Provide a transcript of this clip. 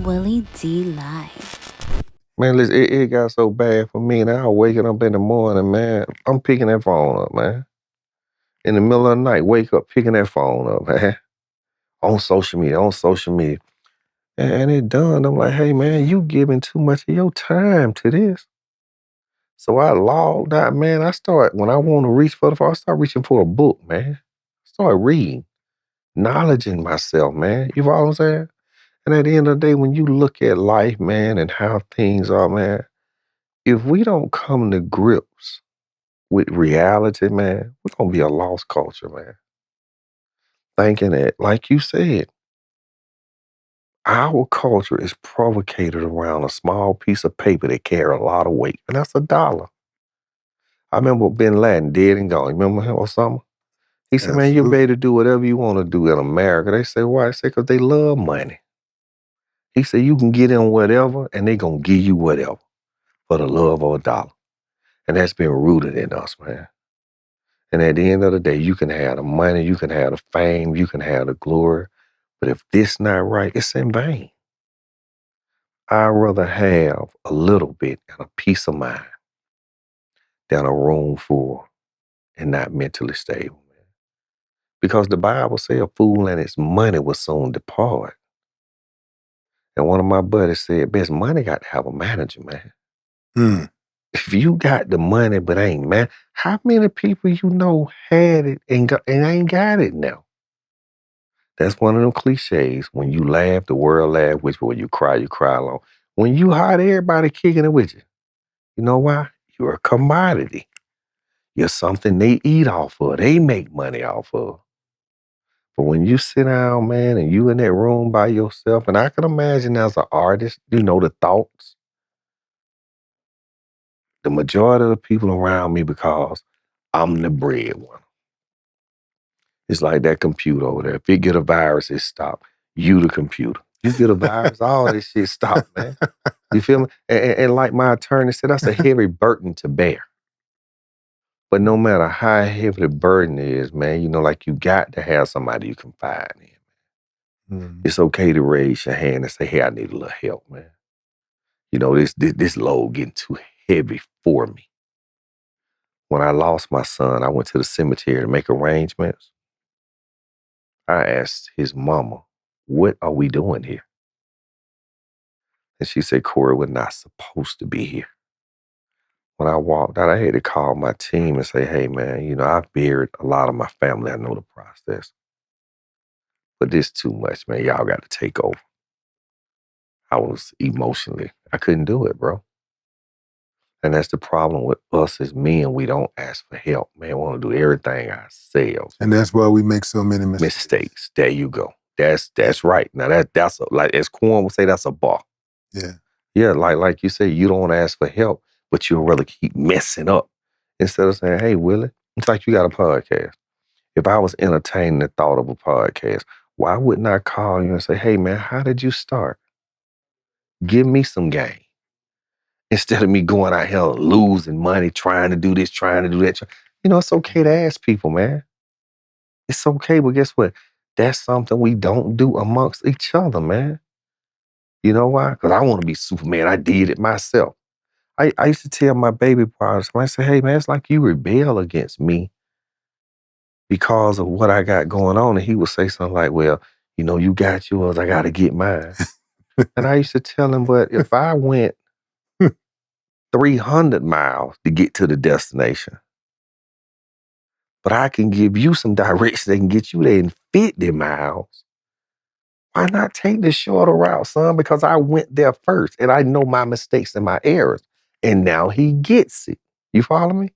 Willie D Live. Man, listen, it got so bad for me. Now I'm waking up in the morning, man. I'm picking that phone up, man. In the middle of the night, wake up, picking that phone up, man. On social media. And it done. I'm like, hey, man, you giving too much of your time to this. So I logged out, man. When I want to reach for the phone, I start reaching for a book, man. Start reading, knowledging myself, man. You follow what I'm saying? And at the end of the day, when you look at life, man, and how things are, man, if we don't come to grips with reality, man, we're going to be a lost culture, man. Thinking that, like you said, our culture is provocated around a small piece of paper that carry a lot of weight, and that's $1. I remember Bin Laden dead and gone. You remember him, Osama? He said, man, you'll be able to do whatever you want to do in America. They say, why? I say, because they love money. He said, you can get in whatever, and they're going to give you whatever for the love of $1. And that's been rooted in us, man. And at the end of the day, you can have the money, you can have the fame, you can have the glory. But if this not right, it's in vain. I'd rather have a little bit and a peace of mind than a room full and not mentally stable, man. Because the Bible says a fool and his money will soon depart. And one of my buddies said, best money got to have a manager, man. If you got the money but ain't man, how many people you know had it and ain't got it now? That's one of them cliches. When you laugh, the world laugh with you. When you cry along. When you hot, everybody kicking it with you. You know why? You're a commodity. You're something they eat off of. They make money off of. But when you sit down, man, and you in that room by yourself, and I can imagine as an artist, you know, the thoughts. The majority of the people around me, because I'm the breadwinner. It's like that computer over there. If it get a virus, it stop. You the computer. You get a virus, all this shit stop, man. You feel me? And like my attorney said, that's a heavy burden to bear. But no matter how heavy the burden is, man, you know, like you got to have somebody you can confide in. It's okay to raise your hand and say, hey, I need a little help, man. You know, this load getting too heavy for me. When I lost my son, I went to the cemetery to make arrangements. I asked his mama, what are we doing here? And she said, Corey, we're not supposed to be here. When I walked out, I had to call my team and say, hey, man, you know, I've buried a lot of my family. I know the process. But this too much, man. Y'all got to take over. I was emotionally, I couldn't do it, bro. And that's the problem with us as men. We don't ask for help, man. We want to do everything ourselves. And that's why we make so many mistakes. There you go. That's right. Now that's like, as Quan would say, that's a bar. Yeah. Yeah, like you say, you don't want to ask for help, but you'll rather keep messing up instead of saying, hey, Willie, it's like you got a podcast. If I was entertaining the thought of a podcast, why wouldn't I call you and say, hey, man, how did you start? Give me some game. Instead of me going out here losing money, trying to do this, trying to do that. You know, it's okay to ask people, man. It's okay, but guess what? That's something we don't do amongst each other, man. You know why? Because I want to be Superman. I did it myself. I used to tell my baby brothers, I say, hey, man, it's like you rebel against me because of what I got going on. And he would say something like, well, you know, you got yours, I got to get mine. And I used to tell him, but if I went 300 miles to get to the destination, but I can give you some direction that can get you there in 50 miles, why not take the shorter route, son? Because I went there first and I know my mistakes and my errors. And now he gets it. You follow me?